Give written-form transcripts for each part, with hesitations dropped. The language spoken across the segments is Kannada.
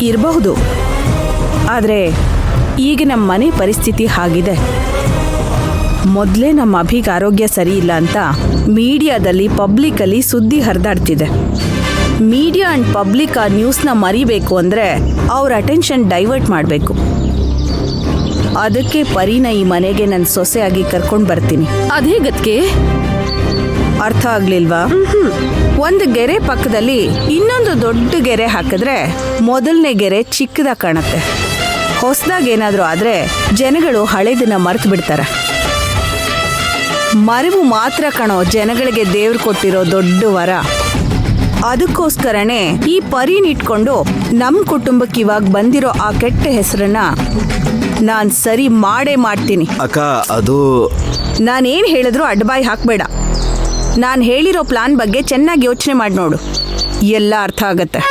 ಇರಬಹುದು. ಆದರೆ ಈಗ ನಮ್ಮ ಮನೆ ಪರಿಸ್ಥಿತಿ ಹಾಗಿದೆ. ಮೊದಲೇ ನಮ್ಮ ಅಭಿಗೆ ಆರೋಗ್ಯ ಸರಿ ಇಲ್ಲ ಅಂತ ಮೀಡಿಯಾದಲ್ಲಿ ಪಬ್ಲಿಕಲ್ಲಿ ಸುದ್ದಿ ಹರಿದಾಡ್ತಿದೆ. ಮೀಡಿಯಾ ಆ್ಯಂಡ್ ಪಬ್ಲಿಕ್ ಆ ನ್ಯೂಸ್ನ ಮರಿಬೇಕು ಅಂದರೆ ಅವ್ರ ಅಟೆನ್ಷನ್ ಡೈವರ್ಟ್ ಮಾಡಬೇಕು. ಅದಕ್ಕೆ ಪರಿನ ಈ ಮನೆಗೆ ನನ್ನ ಸೊಸೆಯಾಗಿ ಕರ್ಕೊಂಡು ಬರ್ತೀನಿ. ಅದೇ ಗತ್ಗೆ ಅರ್ಥ ಆಗ್ಲಿಲ್ವಾ? ಒಂದು ಗೆರೆ ಪಕ್ಕದಲ್ಲಿ ಇನ್ನೊಂದು ದೊಡ್ಡ ಗೆರೆ ಹಾಕಿದ್ರೆ ಮೊದಲನೇ ಗೆರೆ ಚಿಕ್ಕದಾಗಿ ಕಾಣುತ್ತೆ. ಹೊಸದಾಗಿ ಏನಾದರೂ ಆದರೆ ಜನಗಳು ಹಳೆದನ್ನ ಮರೆತು ಬಿಡ್ತಾರೆ. ಮರೆವು ಮಾತ್ರ ಕಾಣೋ ಜನಗಳಿಗೆ ದೇವ್ರು ಕೊಟ್ಟಿರೋ ದೊಡ್ಡ ವರ. ಅದಕ್ಕೋಸ್ಕರನೇ ಈ ಪರಿನ್ ಇಟ್ಕೊಂಡು ನಮ್ಮ ಕುಟುಂಬಕ್ಕೆ ಇವಾಗ ಬಂದಿರೋ ಆ ಕೆಟ್ಟ ಹೆಸರನ್ನ ನಾನು ಸರಿ ಮಾಡೇ ಮಾಡ್ತೀನಿ. ಅಕ್ಕ, ಅದು ನಾನೇನು ಹೇಳಿದ್ರು ಅಡ್ಡಬಾಯಿ ಹಾಕಬೇಡ. ನಾನು ಹೇಳಿರೋ ಪ್ಲಾನ್ ಬಗ್ಗೆ ಚೆನ್ನಾಗಿ ಯೋಚನೆ ಮಾಡಿ ನೋಡು, ಎಲ್ಲ ಅರ್ಥ ಆಗತ್ತೆ.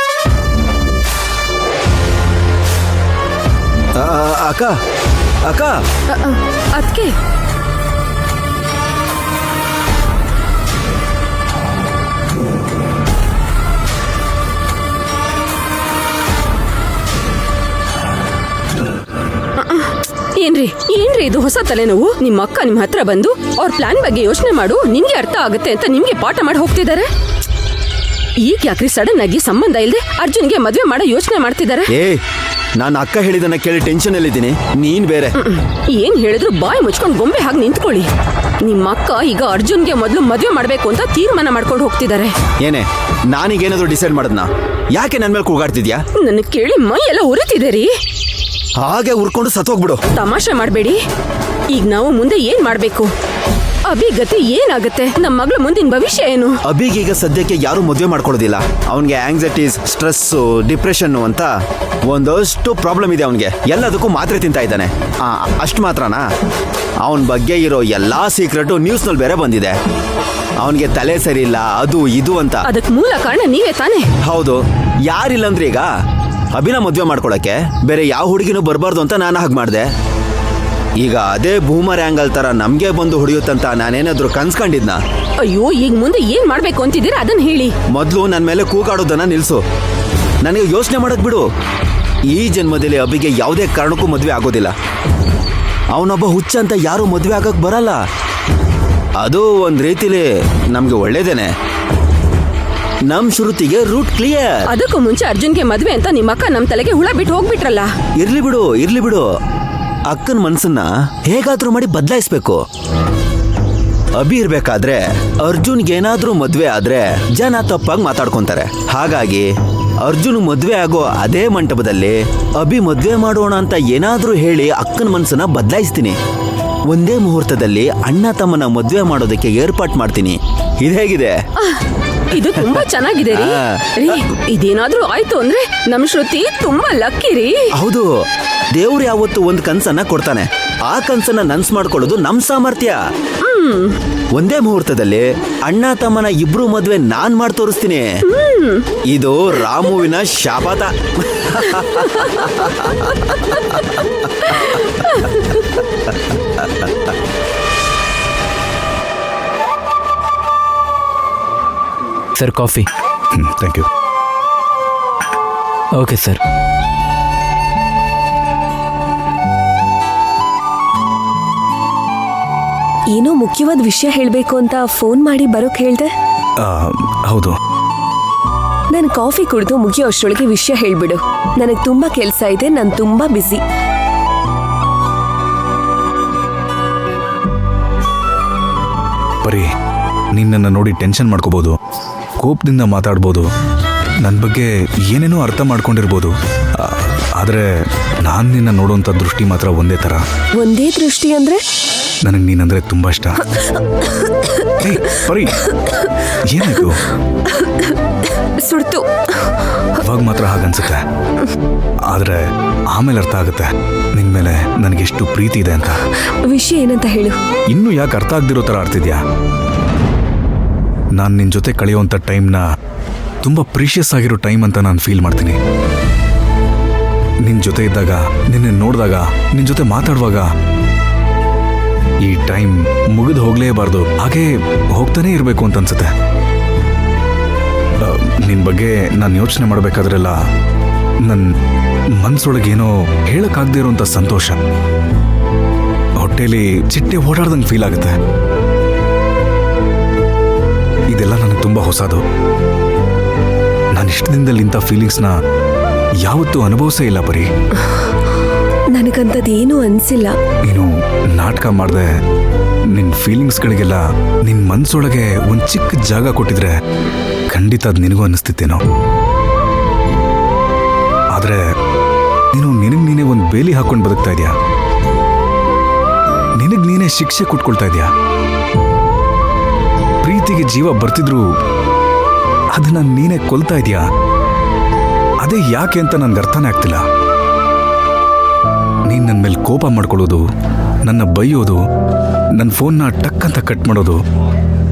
ಅಕ್ಕ ಅಕ್ಕ ಅದಕ್ಕೆ ಏನ್ರಿ ಇದು ಹೊಸ ತಲೆನೋವು? ನಿಮ್ಮ ಅಕ್ಕ ನಿಮ್ಮ ಹತ್ರ ಬಂದು ಅವ್ರ ಪ್ಲಾನ್ ಬಗ್ಗೆ ಯೋಚನೆ ಮಾಡು, ನಿಮ್ಗೆ ಅರ್ಥ ಆಗುತ್ತೆ ಅಂತ ನಿಮ್ಗೆ ಪಾಠ ಮಾಡಿ ಹೋಗ್ತಿದ್ದಾರೆ. ಈಗ ಯಾಕ್ರಿ ಸಡನ್ ಆಗಿ ಸಂಬಂಧ ಇಲ್ಲದೆ ಅರ್ಜುನ್ಗೆ ಮದ್ವೆ ಮಾಡೋ ಯೋಚನೆ ಮಾಡ್ತಿದ್ದಾರೆ? ನಾನು ಅಕ್ಕ ಹೇಳಿದನ್ನ ಕೇಳಿ ಟೆನ್ಷನ್ ಅಲ್ಲಿದ್ದೀನಿ, ನೀನ್ ಬೇರೆ. ಏನ್ ಹೇಳಿದ್ರು ಬಾಯಿ ಮುಚ್ಕೊಂಡು ಗೊಂಬೆ ಹಾಗೆ ನಿಂತ್ಕೊಳ್ಳಿ. ನಿಮ್ಮ ಅಕ್ಕ ಈಗ ಅರ್ಜುನ್ಗೆ ಮೊದಲು ಮದ್ವೆ ಮಾಡ್ಬೇಕು ಅಂತ ತೀರ್ಮಾನ ಮಾಡ್ಕೊಂಡು ಹೋಗ್ತಿದ್ದಾರೆ. ಏನೇ ನಾನೀಗೇನಾದ್ರು ಡಿಸೈಡ್ ಮಾಡದ್ನ? ಯಾಕೆ ನನ್ ಮೇಲೆ ಕೂಗಾಡ್ತಿದ್ಯಾ? ನನ್ನ ಕೇಳಿ ಮೈ ಎಲ್ಲ ಉರಿತಿದೆ ರೀ. ಹಾಗೆ ಉರ್ಕೊಂಡು ಸತ್ತೋಗ್ಬಿಡು. ತಮಾಷೆ ಮಾಡಬೇಡಿ. ಈಗ ನಾವು ಮುಂದೆ ಏನ್ ಮಾಡ್ಬೇಕು? ಅಭಿ ಗತಿ ಏನಾಗುತ್ತೆ? ನಮ್ಮ ಮಗಳ ಮುಂದಿನ ಭವಿಷ್ಯ ಏನು? ಅಭಿಗೀಗ ಸದ್ಯಕ್ಕೆ ಯಾರು ಮದುವೆ ಮಾಡ್ಕೊಳ್ಳೋದಿಲ್ಲ. ಅವನಿಗೆ ಆಂಗ್ಸೈಟೀಸ್, ಸ್ಟ್ರೆಸ್ಸು, ಡಿಪ್ರೆಷನ್ನು ಅಂತ ಒಂದಷ್ಟು ಪ್ರಾಬ್ಲಮ್ ಇದೆ. ಅವನಿಗೆ ಎಲ್ಲದಕ್ಕೂ ಮಾತ್ರೆ ತಿಂತಾ ಇದ್ದಾನೆ. ಅಷ್ಟು ಮಾತ್ರನಾ? ಅವನ ಬಗ್ಗೆ ಇರೋ ಎಲ್ಲಾ ಸೀಕ್ರೆಟು ನ್ಯೂಸ್ನಲ್ಲಿ ಬೇರೆ ಬಂದಿದೆ. ಅವನಿಗೆ ತಲೆ ಸರಿ ಇಲ್ಲ, ಅದು ಇದು ಅಂತ. ಅದಕ್ಕೆ ಮೂಲ ಕಾರಣ ನೀವೇ ತಾನೆ? ಹೌದು. ಯಾರಿಲ್ಲಂದ್ರೆ ಈಗ ಅಭಿನ ಮದುವೆ ಮಾಡ್ಕೊಳಕ್ಕೆ ಬೇರೆ ಯಾವ ಹುಡುಗಿನೂ ಬರಬಾರ್ದು ಅಂತ ನಾನು ಹಾಗೆ ಮಾಡಿದೆ. ಈಗ ಅದೇ ಬೂಮರ್ ಆಂಗಲ್ ತರ ನಮ್ಗೆ ಬಂದು ಹೊಡೆಯುತ್ತಂತ ನಾನೇನಾದ್ರೂ ಕನ್ಸ್ಕೊಂಡಿದ್ನ? ಅಯ್ಯೋ, ಈಗ ಮುಂದೆ ಏನ್ ಮಾಡ್ಬೇಕು ಅಂತಿದ್ದೀರಾ ಅದನ್ನ ಹೇಳಿ. ಮೊದಲು ನನ್ನ ಮೇಲೆ ಕೂಗಾಡೋದನ್ನ ನಿಲ್ಸು. ನನಗೆ ಯೋಚನೆ ಮಾಡಕ್ ಬಿಡು. ಈ ಜನ್ಮದಲ್ಲಿ ಅಭಿಗೆ ಯಾವುದೇ ಕಾರಣಕ್ಕೂ ಮದುವೆ ಆಗೋದಿಲ್ಲ. ಅವನೊಬ್ಬ ಹುಚ್ಚ ಅಂತ ಯಾರು ಮದುವೆ ಆಗಕ್ ಬರಲ್ಲ. ಅದು ಒಂದ್ ರೀತಿಲಿ ನಮ್ಗೆ ಒಳ್ಳೇದೇನೆ. ನಮ್ ಶ್ರುತಿಗೆ ರೂಟ್ ಕ್ಲಿಯರ್. ಅದಕ್ಕೂ ಮುಂಚೆ ಅರ್ಜುನ್ಗೆ ಮದ್ವೆ ಅಂತ ನಿಮ್ಮ ಅಕ್ಕ ನಮ್ ತಲೆಗೆ ಹುಳ ಬಿಟ್ಟು ಹೋಗ್ಬಿಟ್ರಲ್ಲ. ಇರ್ಲಿ ಬಿಡು. ಅಕ್ಕನ ಮನ್ಸನ್ನ ಹೇಗಾದ್ರೂ ಮಾಡಿ ಬದಲಾಯಿಸ್ಬೇಕು. ಅಭಿ ಇರ್ಬೇಕಾದ್ರೆ ಅರ್ಜುನ್ಗೆ ಏನಾದ್ರೂ ಮದ್ವೆ ಆದ್ರೆ ಜನ ತಪ್ಪಾಗಿ ಮಾತಾಡ್ಕೊಂತಾರೆ. ಹಾಗಾಗಿ ಅರ್ಜುನ್ ಮದ್ವೆ ಆಗೋ ಅದೇ ಮಂಟಪದಲ್ಲಿ ಅಭಿ ಮದ್ವೆ ಮಾಡೋಣ ಅಂತ ಏನಾದ್ರೂ ಹೇಳಿ ಅಕ್ಕನ ಮನ್ಸನ್ನ ಬದಲಾಯಿಸ್ತೀನಿ. ಒಂದೇ ಮುಹೂರ್ತದಲ್ಲಿ ಅಣ್ಣ ತಮ್ಮನ ಮದ್ವೆ ಮಾಡೋದಕ್ಕೆ ಏರ್ಪಾಟ್ ಮಾಡ್ತೀನಿ. ಇದೇಗಿದೆ? ಇದು ತುಂಬಾ ಚೆನ್ನಾಗಿದೆ ರೀ. ಇದೇನಾದ್ರೂ ಆಯ್ತು ಅಂದ್ರೆ ನಮ್ ಶ್ರುತಿ ತುಂಬಾ ಲಕ್ಕಿ ರೀ. ಹೌದು. ದೇವ್ರು ಯಾವತ್ತು ಒಂದ್ ಕನ್ಸನ್ನ ಕೊಡ್ತಾನೆ. ಆ ಕನ್ಸನ್ನ ನನ್ಸ್ ಮಾಡ್ಕೊಳ್ಳೋದು ನಮ್ ಸಾಮರ್ಥ್ಯ. ಒಂದೇ ಮುಹೂರ್ತದಲ್ಲಿ ಅಣ್ಣ ತಮ್ಮನ ಇಬ್ರು ಮದ್ವೆ ನಾನ್ ಮಾಡಿ ತೋರಿಸ್ತೀನಿ. ಇದು ರಾಮುವಿನ ಶಾಪಾತ. Sir, coffee. Thank you. Okay sir. ಏನೋ ಮುಖ್ಯವಾದ ವಿಷಯ ಹೇಳಬೇಕು ಅಂತ ಫೋನ್ ಮಾಡಿ ಬರೋಕ್ ಹೇಳ್ದೆ. ಹೌದು. ನಾನು ಕಾಫಿ ಕುಡಿದು ಮುಗಿಯೋ ಅಷ್ಟರೊಳಗೆ ವಿಷಯ ಹೇಳ್ಬಿಡು. ನನಗೆ ತುಂಬಾ ಕೆಲಸ ಇದೆ, ನಾನು ತುಂಬಾ ಬ್ಯುಸಿ. ಬರೀ ನಿನ್ನನ್ನು ನೋಡಿ ಟೆನ್ಷನ್ ಮಾಡ್ಕೋಬಹುದು, ಕೋಪದಿಂದ ಮಾತಾಡ್ಬೋದು, ನನ್ನ ಬಗ್ಗೆ ಏನೇನೋ ಅರ್ಥ ಮಾಡ್ಕೊಂಡಿರ್ಬೋದು. ಆದರೆ ನಾನು ನಿನ್ನ ನೋಡುವಂಥ ದೃಷ್ಟಿ ಮಾತ್ರ ಒಂದೇ ಥರ. ಒಂದೇ ದೃಷ್ಟಿ ಅಂದ್ರೆ? ನನಗೆ ನೀನಂದ್ರೆ ತುಂಬ ಇಷ್ಟ. ಬರೀ ಏನಾಯ್ತು? ಸುಡ್ತು. ಅವಾಗ ಮಾತ್ರ ಹಾಗನ್ಸುತ್ತೆ, ಆದರೆ ಆಮೇಲೆ ಅರ್ಥ ಆಗುತ್ತೆ ನಿನ್ನ ಮೇಲೆ ನನಗೆಷ್ಟು ಪ್ರೀತಿ ಇದೆ ಅಂತ. ವಿಷಯ ಏನಂತ ಹೇಳು. ಇನ್ನೂ ಯಾಕೆ ಅರ್ಥ ಆಗದಿರೋ ಥರ ಆಡ್ತಿದ್ಯಾ? ನಾನು ನಿನ್ನ ಜೊತೆ ಕಳೆಯುವಂಥ ಟೈಮ್ನ ತುಂಬ ಪ್ರೀಷಿಯಸ್ ಆಗಿರೋ ಟೈಮ್ ಅಂತ ನಾನು ಫೀಲ್ ಮಾಡ್ತೀನಿ. ನಿನ್ನ ಜೊತೆ ಇದ್ದಾಗ, ನಿನ್ನ ನೋಡಿದಾಗ, ನಿನ್ನ ಜೊತೆ ಮಾತಾಡುವಾಗ ಈ ಟೈಮ್ ಮುಗಿದು ಹೋಗಲೇಬಾರ್ದು, ಹಾಗೇ ಹೋಗ್ತಾನೆ ಇರಬೇಕು ಅಂತ ಅನ್ಸುತ್ತೆ. ನಿನ್ನ ಬಗ್ಗೆ ನಾನು ಯೋಚನೆ ಮಾಡಬೇಕಾದ್ರೆಲ್ಲ ನನ್ನ ಮನ್ಸೊಳಗೇನೋ ಹೇಳಕ್ಕಾಗದೇ ಇರೋಂಥ ಸಂತೋಷ. ಹೊಟ್ಟೆಲಿ ಚಿಟ್ಟೆ ಓಡಾಡ್ದಂಗೆ ಫೀಲ್ ಆಗುತ್ತೆ. ಇದೆಲ್ಲ ನನಗೆ ತುಂಬ ಹೊಸದು. ನಾನು ಇಷ್ಟು ದಿನದಲ್ಲಿ ಇಂಥ ಫೀಲಿಂಗ್ಸ್ನ ಯಾವತ್ತೂ ಅನುಭವಿಸೇ ಇಲ್ಲ ಬರೀ. ನನಗಂತದೇನೂ ಅನ್ಸಿಲ್ಲ. ನೀನು ನಾಟಕ ಮಾಡಿದೆ ನಿನ್ನ ಫೀಲಿಂಗ್ಸ್ಗಳಿಗೆಲ್ಲ ನಿನ್ನ ಮನ್ಸೊಳಗೆ ಒಂದು ಚಿಕ್ಕ ಜಾಗ ಕೊಟ್ಟಿದ್ರೆ ಖಂಡಿತ ಅದು ನಿನಗೂ ಅನ್ನಿಸ್ತಿತ್ತೇನೋ. ಆದರೆ ನಿನಗೆ ನೀನೇ ಒಂದು ಬೇಲಿ ಹಾಕೊಂಡು ಬದುಕ್ತಾ ಇದೆಯಾ. ನಿನಗೆ ನೀನೇ ಶಿಕ್ಷೆ ಕೊಟ್ಕೊಳ್ತಾ ಇದೆಯಾ. ಪ್ರೀತಿಗೆ ಜೀವ ಬರ್ತಿದ್ರು ಅದನ್ನ ನೀನೇ ಕೊಲ್ತಾ ಇದೆಯಾ. ಅದೇ ಯಾಕೆ ಅಂತ ನನ್ಗೆ ಅರ್ಥನೇ ಆಗ್ತಿಲ್ಲ. ನೀನು ನನ್ನ ಮೇಲೆ ಕೋಪ ಮಾಡ್ಕೊಳ್ಳೋದು, ನನ್ನ ಬೈಯೋದು, ನನ್ನ ಫೋನ್ನ ಟಕ್ ಅಂತ ಕಟ್ ಮಾಡೋದು,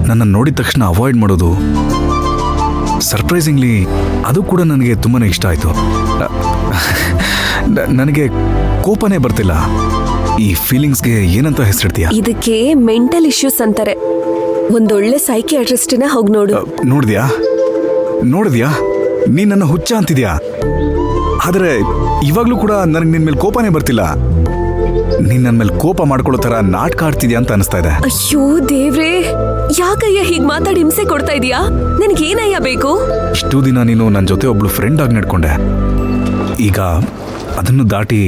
ನನ್ನ ನೋಡಿದ ತಕ್ಷಣ ಅವಾಯ್ಡ್ ಮಾಡೋದು, ಸರ್ಪ್ರೈಸಿಂಗ್ಲಿ ಅದು ಕೂಡ ನನಗೆ ತುಂಬಾ ಇಷ್ಟ ಆಯಿತು. ನನಗೆ ಕೋಪನೇ ಬರ್ತಿಲ್ಲ. ಈ ಫೀಲಿಂಗ್ಸ್ಗೆ ಏನಂತ ಹೆಸರಿಡ್ತೀಯ? ಇದಕ್ಕೆ ಮೆಂಟಲ್ ಇಶ್ಯೂಸ್ ಅಂತಾರೆ. ಒಂದೊಳ್ಳೆ ಸೈಕಿಯಾಟ್ರಿಸ್ಟ್ನ ಹೋಗಿ ನೋಡು. ನೋಡಿದ್ಯಾ ನೀನ್ ನನ್ನ ಹುಚ್ಚ ಅಂತಿದ್ಯಾ. ಆದ್ರೆ ಇವಾಗ್ಲೂ ಕೂಡ ನನಗೆ ನಿನ್ ಮೇಲೆ ಕೋಪನೇ ಬರ್ತಿಲ್ಲ. ನೀನ್ ನನ್ನ ಮೇಲೆ ಕೋಪ ಮಾಡ್ಕೊಳ್ಳೋ ತರ ನಾಟಕ ಆಡ್ತಿದ್ಯಾ ಅಂತ ಅನಿಸ್ತಾ ಇದೆ. ಅಯ್ಯೋ ದೇವ್ರೇ, ಯಾಕಯ್ಯ ಹೀಗ್ ಮಾತಾಡಿ ಹಿಂಸೆ ಕೊಡ್ತಾ ಇದೀಯಾ? ನನಗೇನಯ್ಯ ಬೇಕು? ಇಷ್ಟು ದಿನ ನೀನು ನನ್ನ ಜೊತೆ ಒಬ್ಳು ಫ್ರೆಂಡ್ ಆಗಿ ನಡ್ಕೊಂಡೆ. ಈಗ ಅದನ್ನು ದಾಟಿ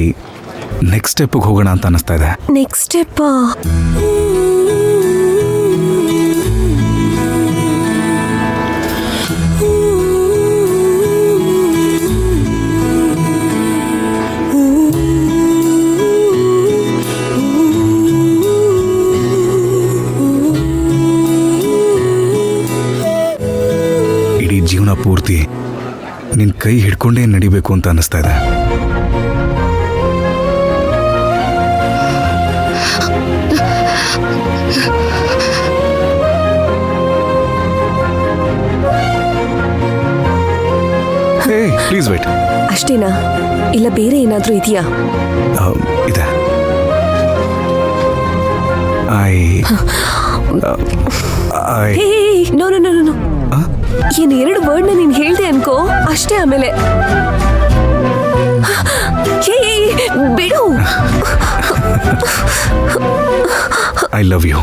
ನೆಕ್ಸ್ಟ್ ಸ್ಟೆಪ್ಗೆ ಹೋಗೋಣ ಅಂತ ಅನಿಸ್ತಾ ಇದೆ. ನೆಕ್ಸ್ಟ್ ಸ್ಟೆಪ್ ಇಡೀ ಜೀವನ ಪೂರ್ತಿ ನಿನ್ ಕೈ ಹಿಡ್ಕೊಂಡೇ ನಡಿಬೇಕು ಅಂತ ಅನಿಸ್ತಾ ಇದೆ. Please wait. ಅಷ್ಟೇನಾ? ಇಲ್ಲ ಬೇರೆ ಏನಾದ್ರೂ ಇದೆಯಾ? ಇದೆ. No no no no. ಏನ್ 2 ವರ್ಡ್ನ ನೀನ್ ಹೇಳ್ದೆ ಅನ್ಕೋ ಅಷ್ಟೇ. ಆಮೇಲೆ ಬಿಡು. I love you.